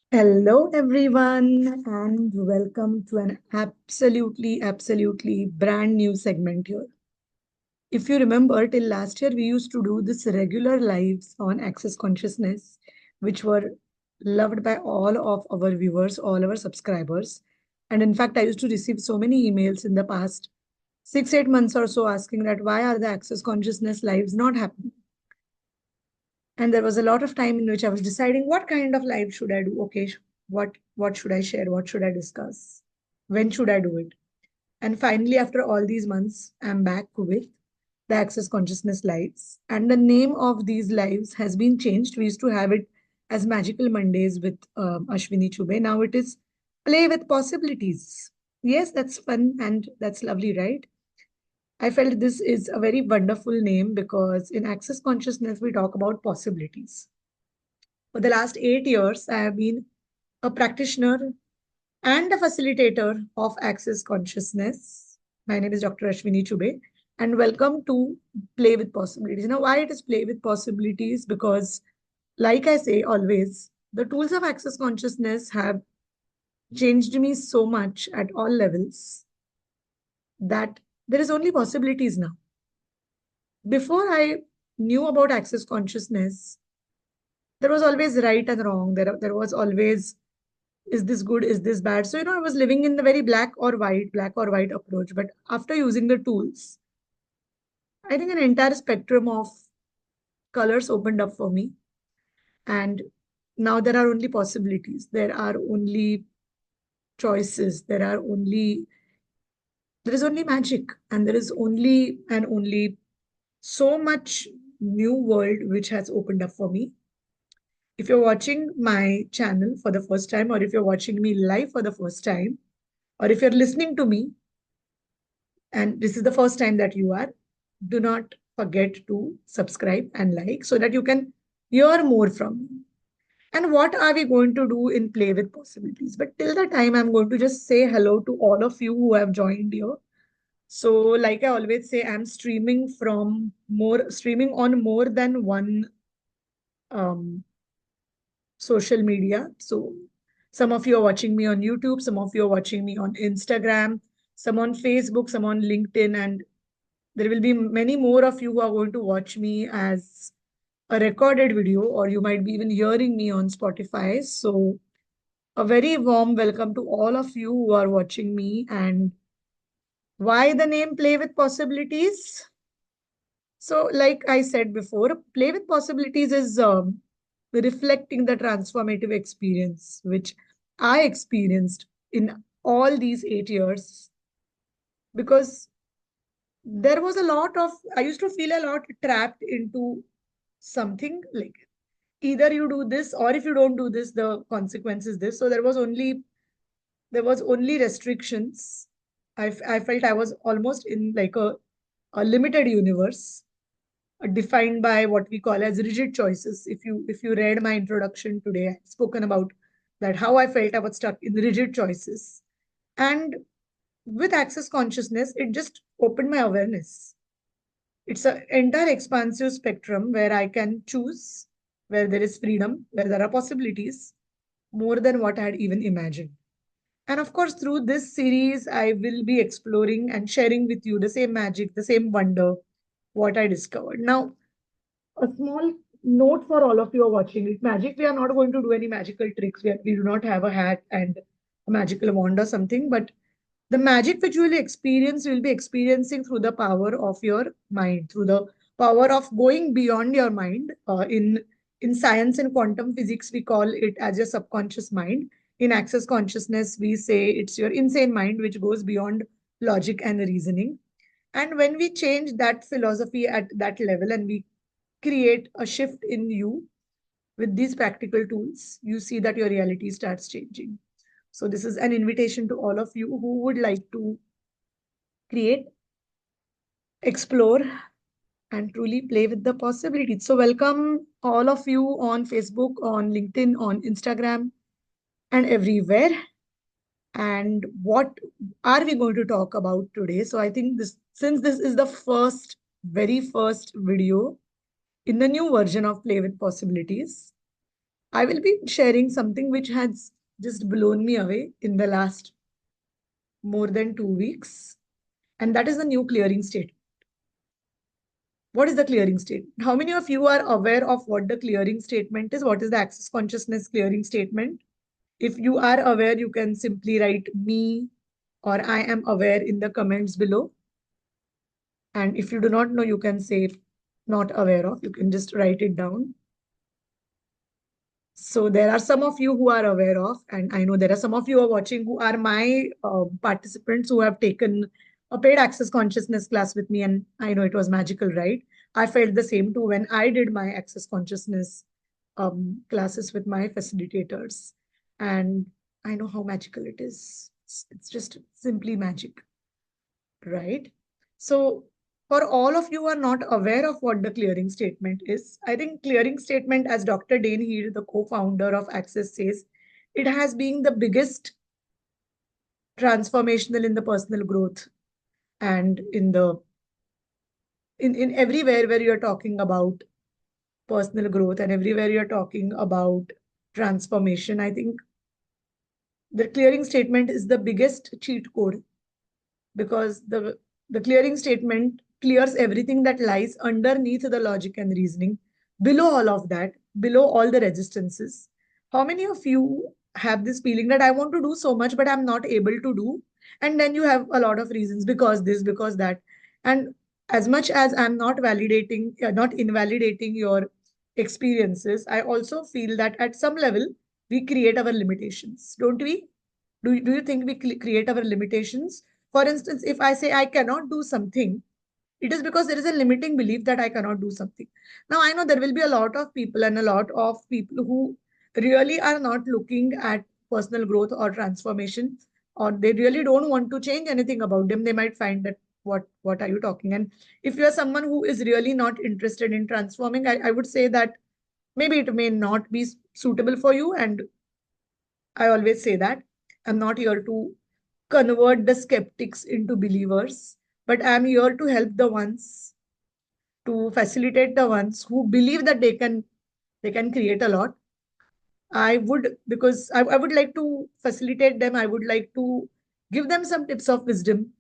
Hello, everyone, and welcome to an absolutely brand new segment here. If you remember, till last year, we used to do this regular lives on Access Consciousness, which were loved by all of our viewers, all our subscribers. And in fact, I used to receive so many emails in the past 6, 8 months or so asking that why are the Access Consciousness lives not happening? And there was a lot of time in which I was deciding what kind of live should I do. Okay, what should I share? What should I discuss? When should I do it? And finally, after all these months, I'm back with the Access Consciousness Lives. And the name of these lives has been changed. We used to have it as Magical Mondays with Ashwini Chube. Now it is Play with Possibilities. Yes, that's fun and that's lovely, right? I felt this is a very wonderful name because in Access Consciousness, we talk about possibilities. For the last 8 years, I have been a practitioner and a facilitator of Access Consciousness. My name is Dr. Ashwini Chube, and welcome to Play with Possibilities. Now, why it is Play with Possibilities? Because, like I say always, the tools of Access Consciousness have changed me so much at all levels that there is only possibilities now. Before I knew about Access Consciousness, there was always right and wrong. There was always, is this good, is this bad? So, I was living in the very black or white approach. But after using the tools, I think an entire spectrum of colors opened up for me. And now there are only possibilities. There are only choices. There is only magic. And there is only so much new world which has opened up for me. If you're watching my channel for the first time, or if you're watching me live for the first time, or if you're listening to me, and this is the first time that you are, do not forget to subscribe and like so that you can hear more from me. And what are we going to do in Play with Possibilities? But till the time, I'm going to just say hello to all of you who have joined here. So, like I always say, I'm streaming on more than one um, social media. So some of you are watching me on YouTube, some of you are watching me on Instagram, some on Facebook, some on LinkedIn, and there will be many more of you who are going to watch me as a recorded video, or you might be even hearing me on Spotify. So a very warm welcome to all of you who are watching me. And why the name Play with Possibilities? So, like I said before, Play with Possibilities is reflecting the transformative experience which I experienced in all these 8 years. Because there was a lot of, I used to feel a lot trapped into something like either you do this, or if you don't do this, the consequence is this. So there was only restrictions. I felt I was almost in like a limited universe defined by what we call as rigid choices. If you read my introduction today, I've spoken about that how I felt I was stuck in rigid choices. And with Access Consciousness, it just opened my awareness. It's an entire expansive spectrum where I can choose, where there is freedom, where there are possibilities, more than what I had even imagined. And of course, through this series, I will be exploring and sharing with you the same magic, the same wonder, what I discovered. Now, a small note for all of you who are watching it. Magic, we are not going to do any magical tricks. We do not have a hat and a magical wand or something, but the magic which you will experience, you will be experiencing through the power of your mind, through the power of going beyond your mind. In science and quantum physics, we call it as your subconscious mind. In Access Consciousness, we say it's your insane mind, which goes beyond logic and reasoning. And when we change that philosophy at that level and we create a shift in you with these practical tools, you see that your reality starts changing. So, this is an invitation to all of you who would like to create, explore, and truly play with the possibilities. So, welcome all of you on Facebook, on LinkedIn, on Instagram, and everywhere. And what are we going to talk about today? So, I think since this is the very first video in the new version of Play with Possibilities, I will be sharing something which has just blown me away in the last more than 2 weeks, and that is the new clearing state. What is the clearing state? How many of you are aware of what the clearing statement is? What is the access consciousness clearing statement? If you are aware, you can simply write me or I am aware in the comments below. And if you do not know, you can say not aware of. You can just write it down. So there are some of you who are aware of, and I know there are some of you who are watching who are my participants who have taken a paid access consciousness class with me, and I know it was magical, right? I felt the same too when I did my access consciousness classes with my facilitators, and I know how magical it is. It's just simply magic, right? So for all of you who are not aware of what the clearing statement is, I think clearing statement, as Dr. Dain here, the co-founder of Access, says, it has been the biggest transformational in the personal growth and in everywhere where you're talking about personal growth and everywhere you're talking about transformation. I think the clearing statement is the biggest cheat code because the clearing statement clears everything that lies underneath the logic and reasoning, below all of that, below all the resistances. How many of you have this feeling that I want to do so much, but I'm not able to do? And then you have a lot of reasons because this, because that. And as much as I'm not validating, not invalidating your experiences, I also feel that at some level, we create our limitations, don't we? Do you think we create our limitations? For instance, if I say I cannot do something, it is because there is a limiting belief that I cannot do something. Now, I know there will be a lot of people and a lot of people who really are not looking at personal growth or transformation, or they really don't want to change anything about them. They might find that, what are you talking? And if you are someone who is really not interested in transforming, I would say that maybe it may not be suitable for you. And I always say that I'm not here to convert the skeptics into believers, but I'm here to help the ones, to facilitate the ones who believe that they can create a lot. I would, because I would like to facilitate them. I would like to give them some tips of wisdom.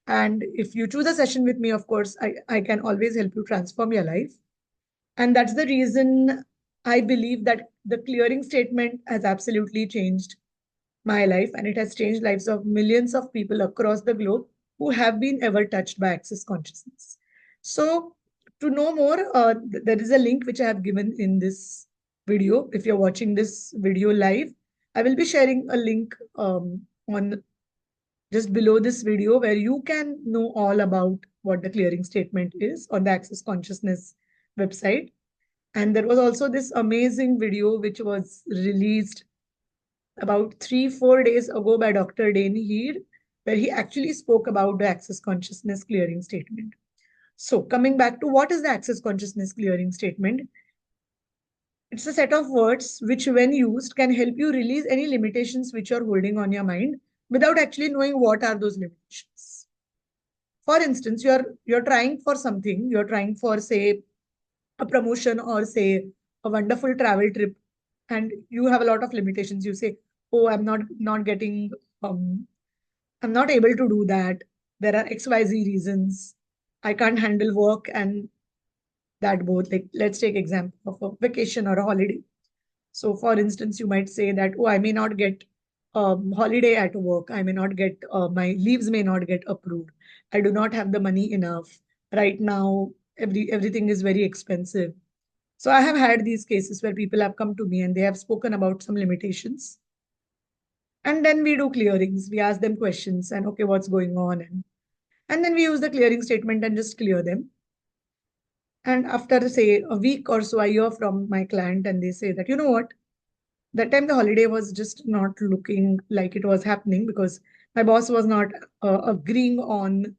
And if you choose a session with me, of course, I can always help you transform your life. And that's the reason I believe that the clearing statement has absolutely changed my life, and it has changed lives of millions of people across the globe who have been ever touched by access consciousness. So to know more, there is a link which I have given in this video. If you're watching this video live, I will be sharing a link on just below this video where you can know all about what the clearing statement is on the access consciousness website. And there was also this amazing video which was released about 3-4 days ago by Dr. Dain here, where he actually spoke about the access consciousness clearing statement. So, coming back to what is the access consciousness clearing statement? It's a set of words which, when used, can help you release any limitations which you're holding on your mind without actually knowing what are those limitations. For instance, you're trying for something, you're trying for, say, a promotion or say a wonderful travel trip, and you have a lot of limitations. You say, oh, I'm not getting I'm not able to do that. There are XYZ reasons. I can't handle work and that both. Like, let's take example of a vacation or a holiday. So for instance, you might say that, oh, I may not get holiday at work. I may not get, my leaves may not get approved. I do not have the money enough. Right now, everything is very expensive. So I have had these cases where people have come to me and they have spoken about some limitations. And then we do clearings. We ask them questions and, okay, what's going on? And then we use the clearing statement and just clear them. And after, say, a week or so, I hear from my client and they say that, you know what? That time the holiday was just not looking like it was happening because my boss was not agreeing on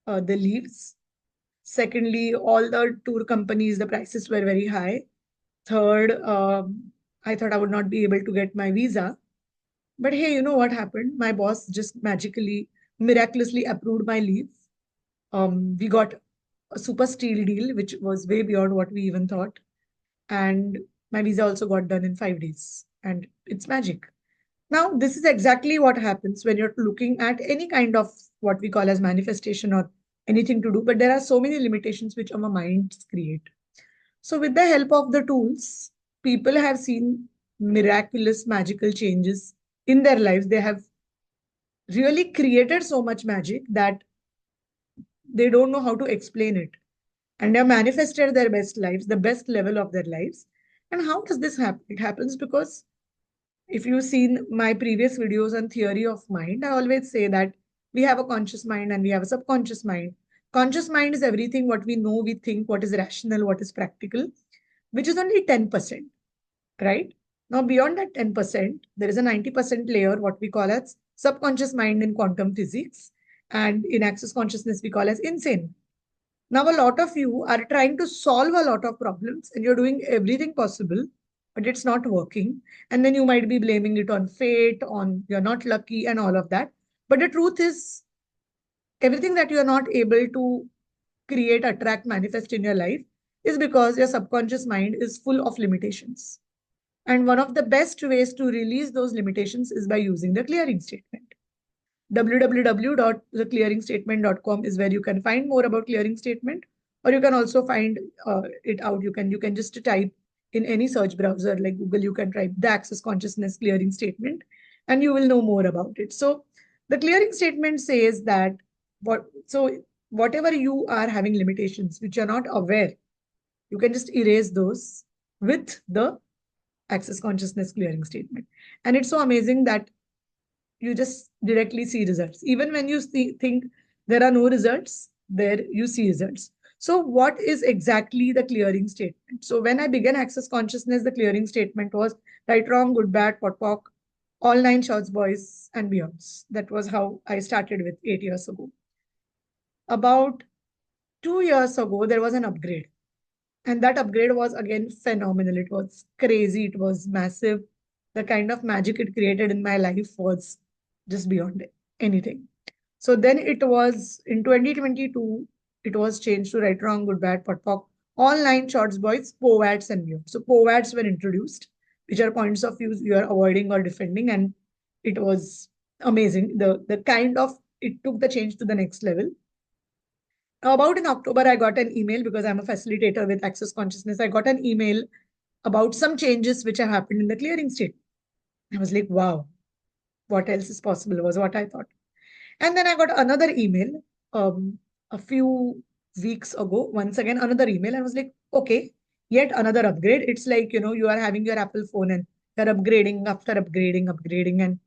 the leaves. Secondly, all the tour companies, the prices were very high. Third, I thought I would not be able to get my visa. But hey, you know what happened? My boss just magically, miraculously approved my leave. We got a super steal deal, which was way beyond what we even thought. And My visa also got done in 5 days, and it's magic. Now, this is exactly what happens when you're looking at any kind of what we call as manifestation or anything to do, but there are so many limitations which our minds create. So, with the help of the tools, people have seen miraculous, magical changes in their lives. They have really created so much magic that they don't know how to explain it. And they have manifested their best lives, the best level of their lives. And how does this happen? It happens because if you've seen my previous videos on theory of mind, I always say that we have a conscious mind and we have a subconscious mind. Conscious mind is everything what we know, we think, what is rational, what is practical, which is only 10%, right? Now, beyond that 10%, there is a 90% layer, what we call as subconscious mind in quantum physics. And in access consciousness, we call as insane. Now, a lot of you are trying to solve a lot of problems and you're doing everything possible, but it's not working. And then you might be blaming it on fate, on you're not lucky, and all of that. But the truth is, everything that you're not able to create, attract, manifest in your life is because your subconscious mind is full of limitations. And one of the best ways to release those limitations is by using the clearing statement. www.theclearingstatement.com is where you can find more about clearing statement, or you can also find it out. You can just type in any search browser like Google. You can type the access consciousness clearing statement, and you will know more about it. So the clearing statement says that whatever you are having limitations which you're not aware, you can just erase those with the access consciousness clearing statement. And it's so amazing that you just directly see results. Even when you think there are no results, there you see results. So, what is exactly the clearing statement? So, when I began Access Consciousness, the clearing statement was right, wrong, good, bad, pot, pock, all nine shorts, boys, and beyonds. That was how I started with 8 years ago. About 2 years ago, there was an upgrade. And that upgrade was again phenomenal. It was crazy. It was massive. The kind of magic it created in my life was just beyond anything. So then it was in 2022, it was changed to right, wrong, good, bad, pot, pock, all nine shorts, boys, POVADs, and beyond. So POVADs were introduced, which are points of view you are avoiding or defending. And it was amazing. The kind of, it took the change to the next level. About in October, I got an email because I'm a facilitator with Access Consciousness. I got an email about some changes which have happened in the clearing state. I was like, wow, what else is possible was what I thought. And then I got another email a few weeks ago. Once again, another email. I was like, okay, yet another upgrade. It's like, you are having your Apple phone and you're upgrading after upgrading, upgrading. And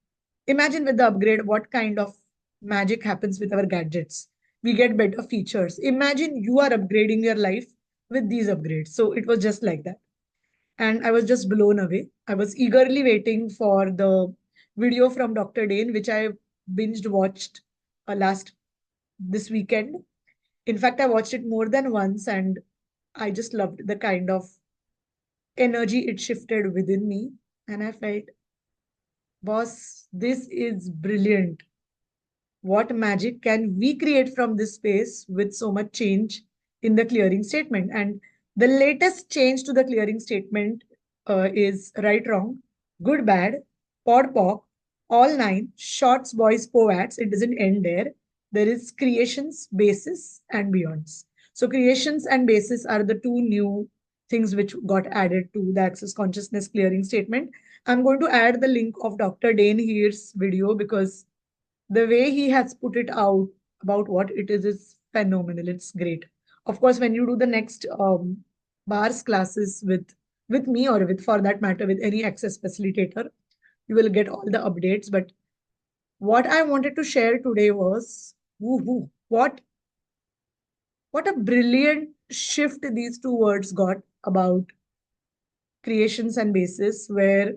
imagine with the upgrade, what kind of magic happens with our gadgets. We get better features. Imagine you are upgrading your life with these upgrades. So it was just like that. And I was just blown away. I was eagerly waiting for the video from Dr. Dain, which I binged watched last this weekend. In fact, I watched it more than once and I just loved the kind of energy it shifted within me. And I felt, boss, this is brilliant. What magic can we create from this space with so much change in the clearing statement? And the latest change to the clearing statement is right, wrong, good, bad, pod, poc, all nine, shorts, boys, poets. It doesn't end there. There is creations, basis, and beyonds. So creations and basis are the two new things which got added to the access consciousness clearing statement. I'm going to add the link of Dr. Dain here's video because the way he has put it out about what it is phenomenal. It's great. Of course, when you do the next bars classes with me or with, for that matter, with any access facilitator, you will get all the updates. But what I wanted to share today was woohoo, what a brilliant shift these two words got about creations and basis, where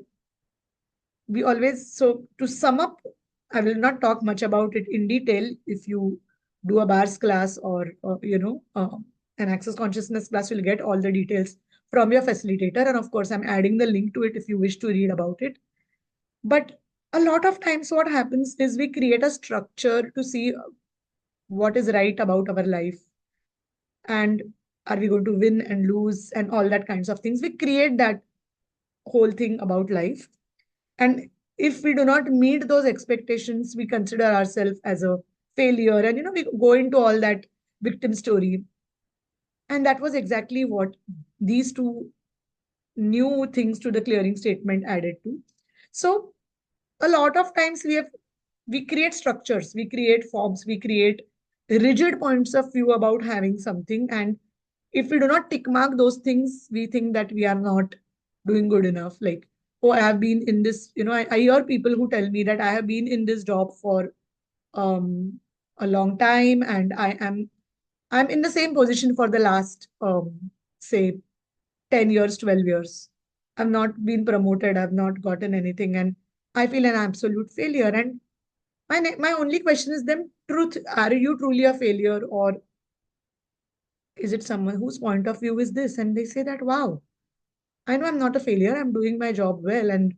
we always, so to sum up, I will not talk much about it in detail. If you do a bars class or an access consciousness class, you'll get all the details from your facilitator. And of course, I'm adding the link to it if you wish to read about it. But a lot of times what happens is we create a structure to see what is right about our life, and are we going to win and lose and all that kinds of things. We create that whole thing about life. And if we do not meet those expectations, we consider ourselves as a failure. And, we go into all that victim story. And that was exactly what these two new things to the clearing statement added to. So a lot of times we create structures, we create forms, we create rigid points of view about having something. And if we do not tick mark those things, we think that we are not doing good enough. Like, oh, I have been in this, I hear people who tell me that I have been in this job for a long time, and I'm in the same position for the last say 10 years, 12 years. I've not been promoted, I've not gotten anything, and I feel an absolute failure. And my only question is then, truth, are you truly a failure, or is it someone whose point of view is this? And they say that, wow, I know I'm not a failure, I'm doing my job well, and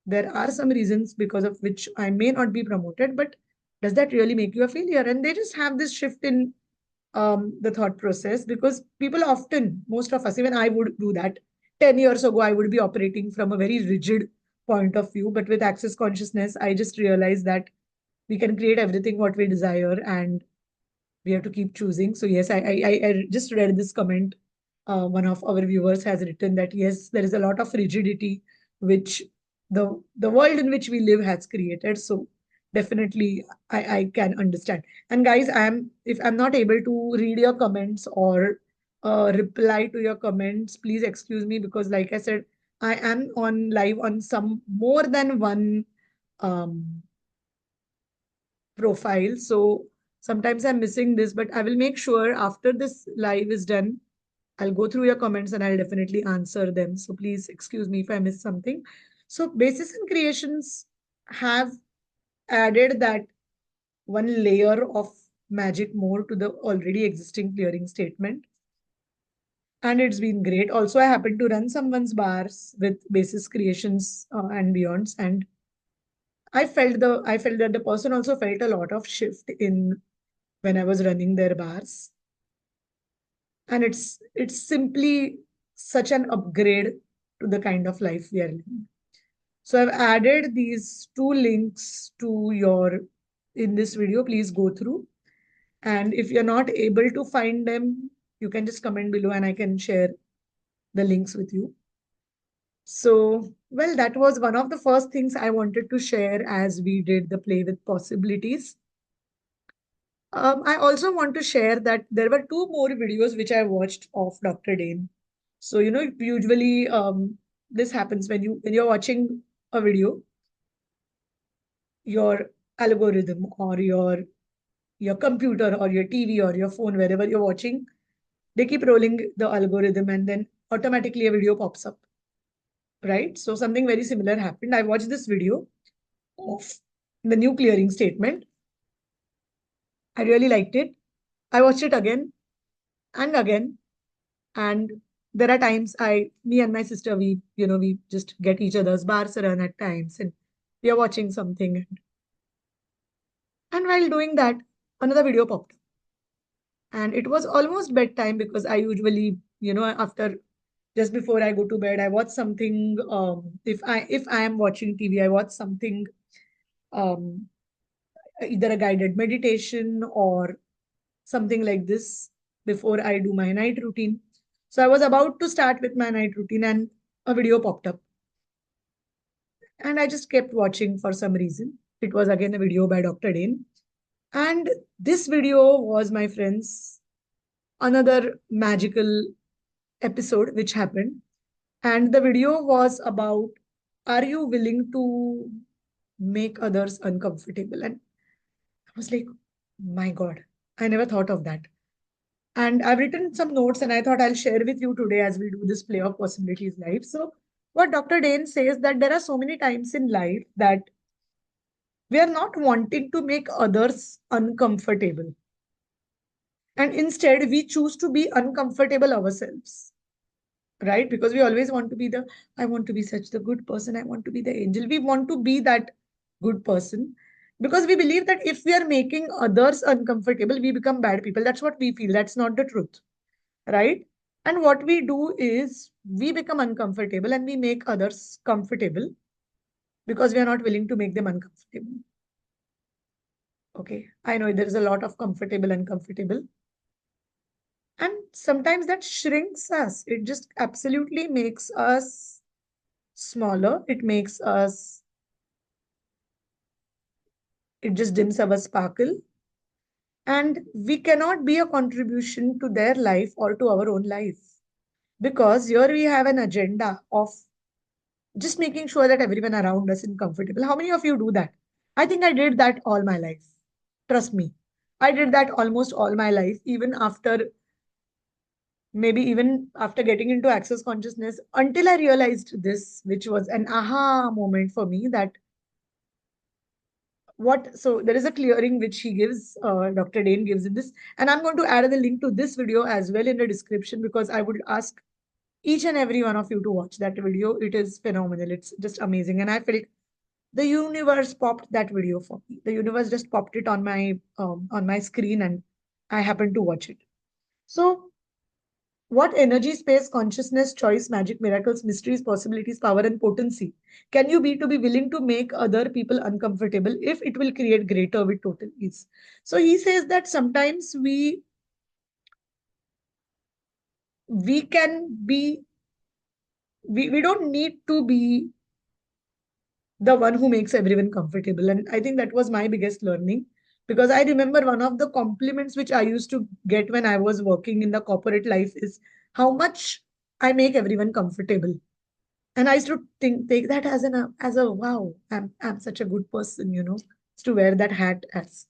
there are some reasons because of which I may not be promoted, but does that really make you a failure? And they just have this shift in the thought process, because people often, most of us, even I would do that. 10 years ago, I would be operating from a very rigid point of view, but with access consciousness, I just realized that we can create everything what we desire, and we have to keep choosing. So yes, I just read this comment. One of our viewers has written that yes, there is a lot of rigidity which the world in which we live has created. So definitely I can understand. And guys, if I'm not able to read your comments or reply to your comments, please excuse me, because like I said, I am on live on some more than one um, profile. So sometimes I'm missing this, but I will make sure after this live is done, I'll go through your comments and I'll definitely answer them. So please excuse me if I miss something. So Basis and Creations have added that one layer of magic more to the already existing clearing statement. And it's been great. Also, I happened to run someone's bars with Basis Creations and Beyonds, and I felt that the person also felt a lot of shift in when I was running their bars. And it's simply such an upgrade to the kind of life we are living. So I've added these two links to your in this video. Please go through. And if you're not able to find them, you can just comment below and I can share the links with you. So, well, that was one of the first things I wanted to share as we did the play with possibilities. I also want to share that there were two more videos which I watched of Dr. Dain. So, usually this happens when you're watching a video, your algorithm or your computer or your TV or your phone, wherever you're watching, they keep rolling the algorithm and then automatically a video pops up, right? So something very similar happened. I watched this video of the new clearing statement. I really liked it. I watched it again and again. And there are times me and my sister, we just get each other's bars run at times, and we are watching something. And while doing that, another video popped up. And it was almost bedtime, because I usually, after just before I go to bed, I watch something. If I am watching TV, I watch something, um, either a guided meditation or something like this before I do my night routine. So I was about to start with my night routine, and a video popped up. And I just kept watching for some reason. It was again a video by Dr. Dain. And this video was, my friends, another magical episode which happened. And the video was about, are you willing to make others uncomfortable? And I was like, my God, I never thought of that. And I've written some notes and I thought I'll share with you today as we do this play of possibilities live. So what Dr. Dain says, that there are so many times in life that we are not wanting to make others uncomfortable. And instead, we choose to be uncomfortable ourselves, right? Because we always want to be I want to be such the good person. I want to be the angel. We want to be that good person because we believe that if we are making others uncomfortable, we become bad people. That's what we feel. That's not the truth, right? And what we do is we become uncomfortable and we make others comfortable because we are not willing to make them uncomfortable. Okay, I know there is a lot of comfortable, uncomfortable. And sometimes that shrinks us. It just absolutely makes us smaller. It just dims our sparkle. And we cannot be a contribution to their life or to our own life. Because here we have an agenda of just making sure that everyone around us is comfortable. How many of you do that? I think I did that all my life. Trust me. I did that almost all my life, maybe even after getting into access consciousness, until I realized this, which was an aha moment for me that so there is a clearing which he gives, Dr. Dain gives in this, and I'm going to add the link to this video as well in the description because I would ask each and every one of you to watch that video. It is phenomenal. It's just amazing. And I felt the universe popped that video for me. The universe just popped it on my screen and I happened to watch it. So what energy, space, consciousness, choice, magic, miracles, mysteries, possibilities, power, and potency can you be to be willing to make other people uncomfortable if it will create greater with total ease? So he says that sometimes we can be we don't need to be the one who makes everyone comfortable. And I think that was my biggest learning because I remember one of the compliments which I used to get when I was working in the corporate life is how much I make everyone comfortable. And I used to take that as a wow, I'm such a good person, to wear that hat as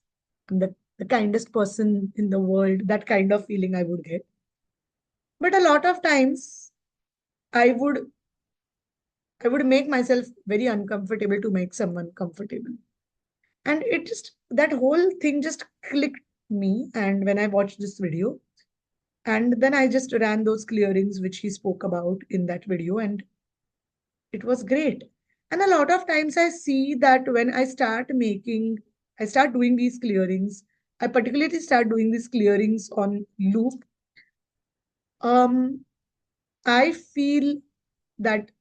I'm the kindest person in the world, that kind of feeling I would get. But a lot of times I would I would make myself very uncomfortable to make someone comfortable. And it just that whole thing just clicked me. And when I watched this video, and then I just ran those clearings which he spoke about in that video, and it was great. And a lot of times I see that when I start doing these clearings, I particularly start doing these clearings on loop. Um, I feel that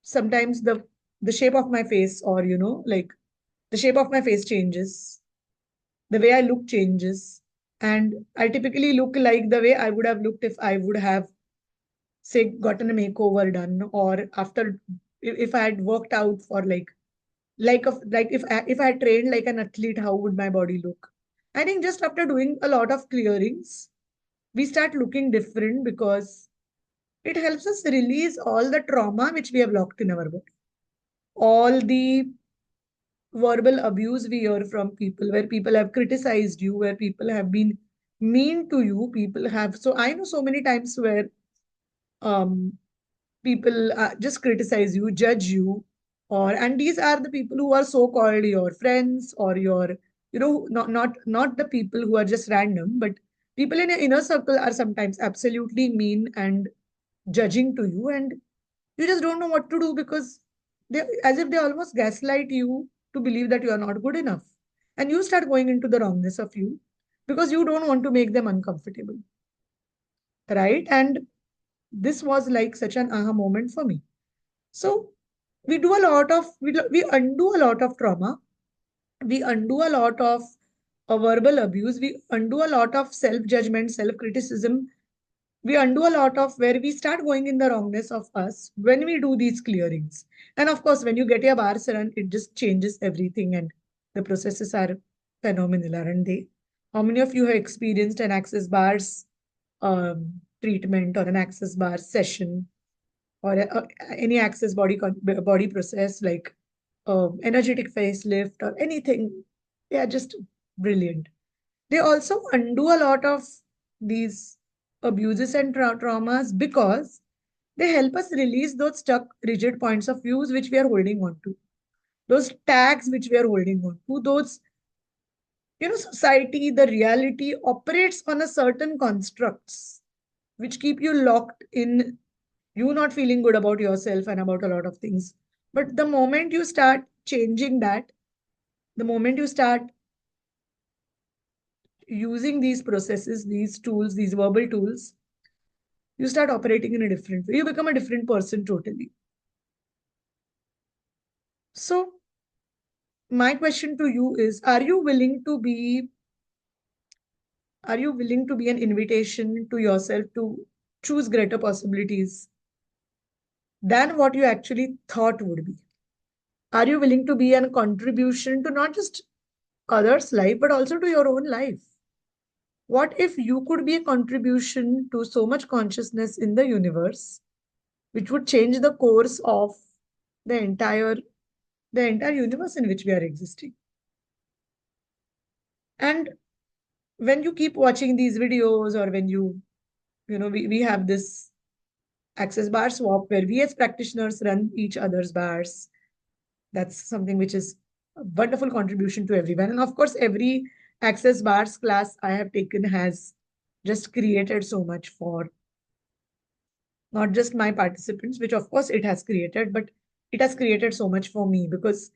sometimes the shape of my face, or like the shape of my face changes, the way I look changes, and I typically look like the way I would have looked if I would have, say, gotten a makeover done, or after if I had worked out for like if I had trained like an athlete, how would my body look? I think just after doing a lot of clearings, we start looking different because it helps us release all the trauma which we have locked in our body, all the verbal abuse we hear from people, where people have criticized you, where people have been mean to you, people have. So I know so many times where um, people just criticize you, judge you, and these are the people who are so called your friends or your, not the people who are just random, but people in your inner circle are sometimes absolutely mean and judging to you, and you just don't know what to do because as if they almost gaslight you to believe that you are not good enough. And you start going into the wrongness of you because you don't want to make them uncomfortable. Right. And this was like such an aha moment for me. So we undo a lot of trauma. We undo a lot of verbal abuse. We undo a lot of self judgment, self criticism. We undo a lot of where we start going in the wrongness of us when we do these clearings. And of course, when you get your bars run, it just changes everything, and the processes are phenomenal, aren't they? How many of you have experienced an access bars treatment or an access bar session, or any access body process like energetic facelift or anything? They are just brilliant. They also undo a lot of these abuses and traumas because they help us release those stuck, rigid points of views which we are holding on to, those tags which we are holding on to, those, society, the reality operates on a certain constructs which keep you locked in, you not feeling good about yourself and about a lot of things. But the moment you start changing that, the moment you start using these processes, these tools, these verbal tools, you start operating in a different way. You become a different person totally. So, my question to you is, are you willing to be an invitation to yourself to choose greater possibilities than what you actually thought would be? Are you willing to be a contribution to not just others' life, but also to your own life? What if you could be a contribution to so much consciousness in the universe, which would change the course of the entire the entire universe in which we are existing? And when you keep watching these videos, or when we have this access bar swap where we as practitioners run each other's bars. That's something which is a wonderful contribution to everyone. And of course, every access bars class I have taken has just created so much for not just my participants, which of course it has created, but it has created so much for me, because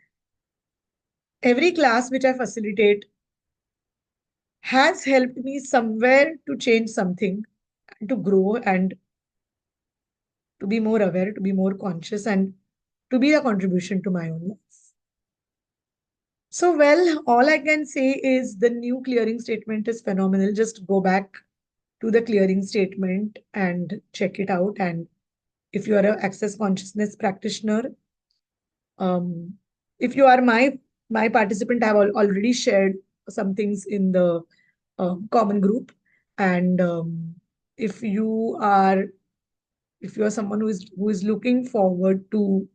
every class which I facilitate has helped me somewhere to change something, to grow, and to be more aware, to be more conscious, and to be a contribution to my own life. So, well, all I can say is the new clearing statement is phenomenal. Just go back to the clearing statement and check it out. And if you are an access consciousness practitioner, um, if you are my participant, I have already shared some things in the common group. And if you are if you are someone who is looking forward to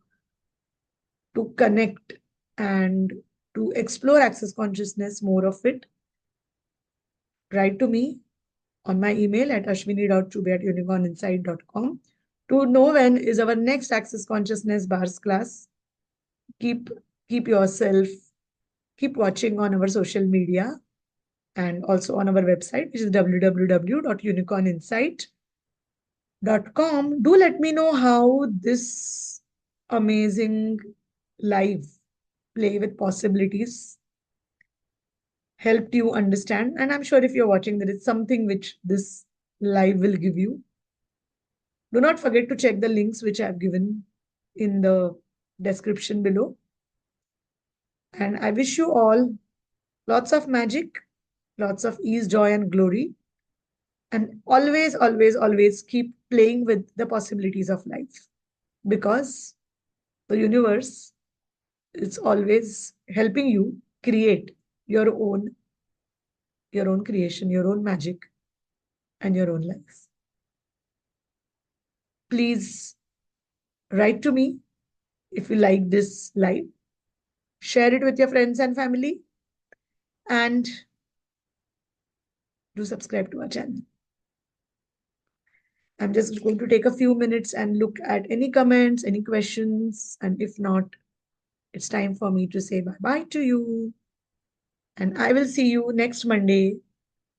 connect and to explore access consciousness, more of it, write to me on my email at ashwini.chube@unicorninsight.com to know when is our next access consciousness bars class. Keep keep yourself keep watching on our social media and also on our website, which is www.unicorninsight.com. Do let me know how this amazing live play with possibilities helped you understand. And I'm sure if you're watching, there is something which this live will give you. Do not forget to check the links which I've given in the description below. And I wish you all lots of magic, lots of ease, joy, and glory. And always, always, always keep playing with the possibilities of life, because the universe is always helping you create your own creation, your own magic, and your own life. Please write to me if you like this live. Share it with your friends and family, and do subscribe to our channel. I'm just going to take a few minutes and look at any comments, any questions, and if not, it's time for me to say bye-bye to you. And I will see you next Monday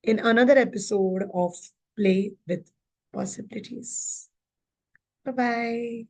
in another episode of Play with Possibilities. Bye-bye.